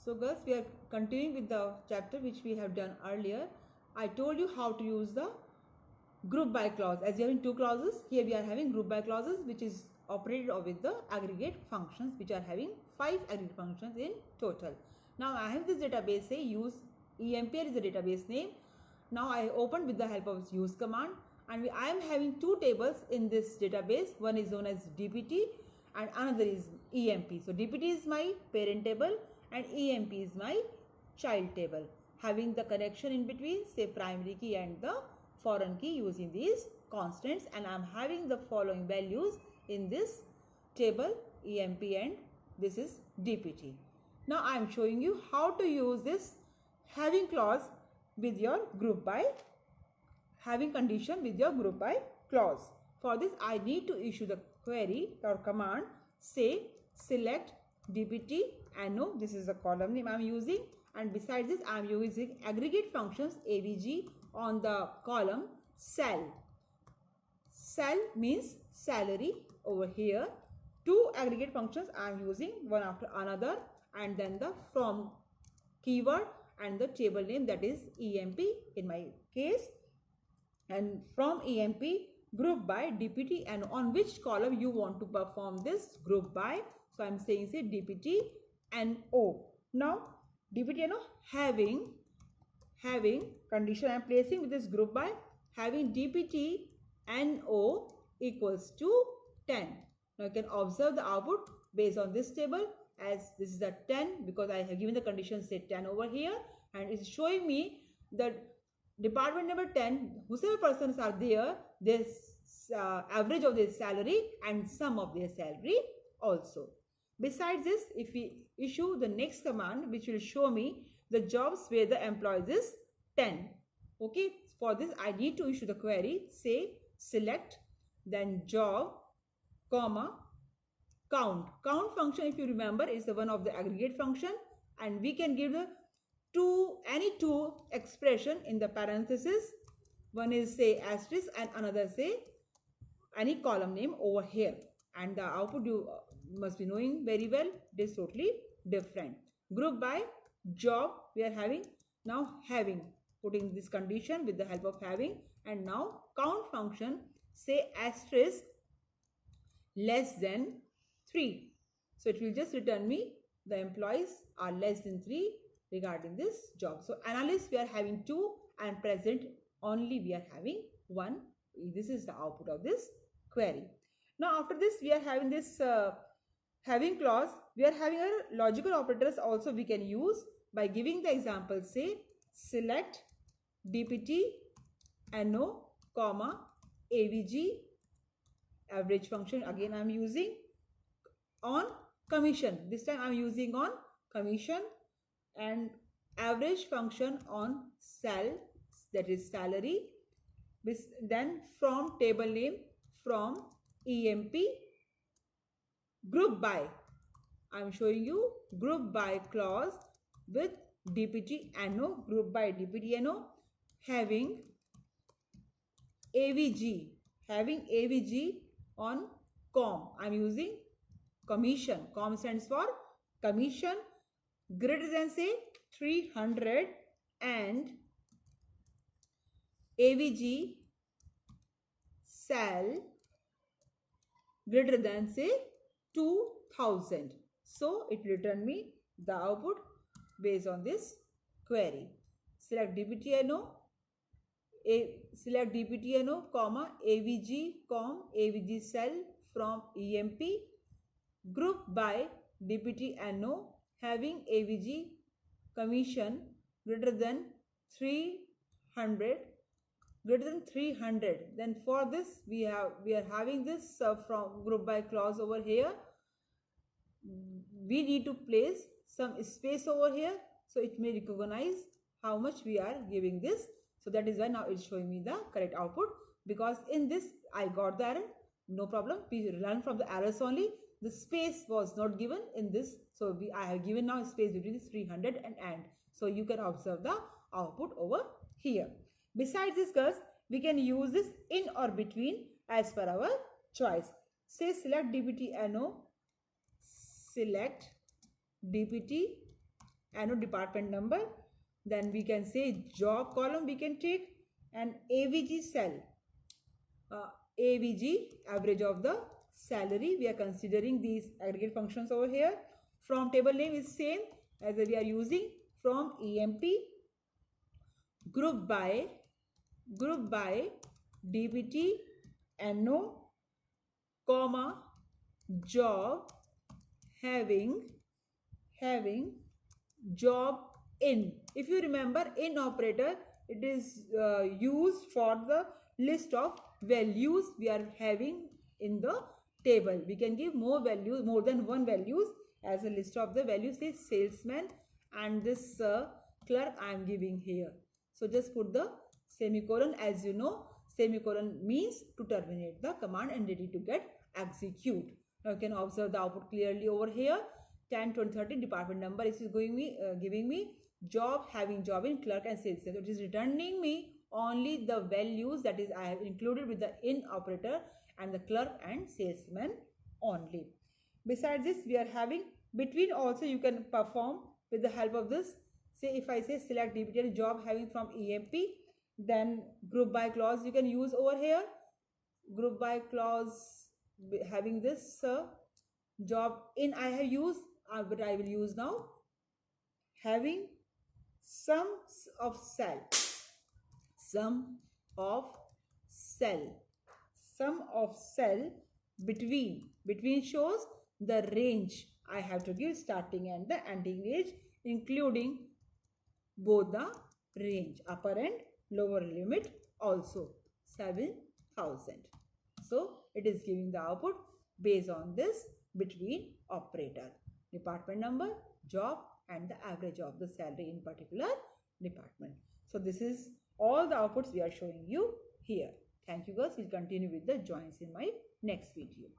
So girls, we are continuing with the chapter which we have done earlier. I told you how to use the group by clause. As we are in two clauses, here we are having group by clauses which is operated with the aggregate functions, which are having 5 aggregate functions in total. Now I have this database, say use EMPL is the database name. Now I opened with the help of use command, and I am having two tables in this database. One is known as DPT and another is EMP. So DPT is my parent table and EMP is my child table, having the connection in between, say primary key and the foreign key using these constants, and I am having the following values in this table EMP and this is DPT. Now I am showing you how to use this having clause with your group by, having condition with your group by clause. For this I need to issue the query or command, say select DPT and no, this is the column name I am using, and besides this I am using aggregate functions AVG on the column sal. Sal means salary over here. Two aggregate functions I am using one after another, and then the from keyword and the table name, that is EMP in my case, and from EMP group by DPT and on which column you want to perform this group by. So I am saying say DPT and O. Now DPT and O having condition I am placing with this group by, having DPT and O equals to 10. Now you can observe the output based on this table, as this is a 10 because I have given the condition say 10 over here, and it's showing me that department number 10, whosoever persons are there, this average of their salary and sum of their salary also. Besides this, if we issue the next command which will show me the jobs where the employees is 10. Okay, for this I need to issue the query, say select, then job, comma, count. Count function, if you remember, is the one of the aggregate function, and we can give the any two expression in the parenthesis. One is say asterisk and another say any column name over here, and the output you must be knowing very well, it is totally different. Group by job we are having, now having, putting this condition with the help of having, and now count function say asterisk less than 3. So it will just return me the employees are less than 3 regarding this job. So analyst we are having 2 and present only we are having 1. This is the output of this query. Now after this we are having this having clause. We are having a logical operators also we can use by giving the example, say select DPT NO comma AVG, average function again I am using on commission, this time I am using on commission, and average function on sal, that is salary. Then from table name from EMP, group by I am showing you group by clause with DPT NO, group by DPT NO, having AVG on com. I am using commission. Com stands for commission, greater than say 300, and AVG sal greater than say 2000. So it will return me the output based on this query. Select DPT NO, select DPT NO comma AVG com AVG cell from EMP, group by DPT NO having AVG commission greater than 300, then for this we are having this from group by clause over here. We need to place some space over here so it may recognize how much we are giving this. So that is why now it's showing me the correct output, because in this I got the error. No problem, we learn from the errors only. The space was not given in this, so I have given now space between this 300 and. So you can observe the output over here. Besides this girls, we can use this in or between as per our choice. Say select DPT NO, select DPT NO department number. Then we can say job column we can take, and AVG cell. AVG, average of the salary. We are considering these aggregate functions over here. From table name is same as we are using from EMP. Group by DBT, NO, comma, job, having job in. If you remember, in operator, it is used for the list of values we are having in the table. We can give more values, more than one values as a list of the values. Say salesman, and this clerk I am giving here. So just put the semicolon. As you know, semicolon means to terminate the command and ready to get execute. Now you can observe the output clearly over here. 10, 20, 30 department number. It is giving me job, having job in, clerk and sales. So it is returning me only the values that is I have included with the in operator and the clerk and salesman only. Besides this, we are having between also. You can perform with the help of this. Say if I say select DBT and job having from EMP, then group by clause you can use over here. Group by clause having this job in I have used, but I will use now having sum of cell. Sum of cell between shows the range I have to give starting and the ending range, including both the range upper and lower limit also 7,000. So it is giving the output based on this between operator, department number, job and the average of the salary in particular department. So this is all the outputs we are showing you here. Thank you guys. We'll continue with the joins in my next video.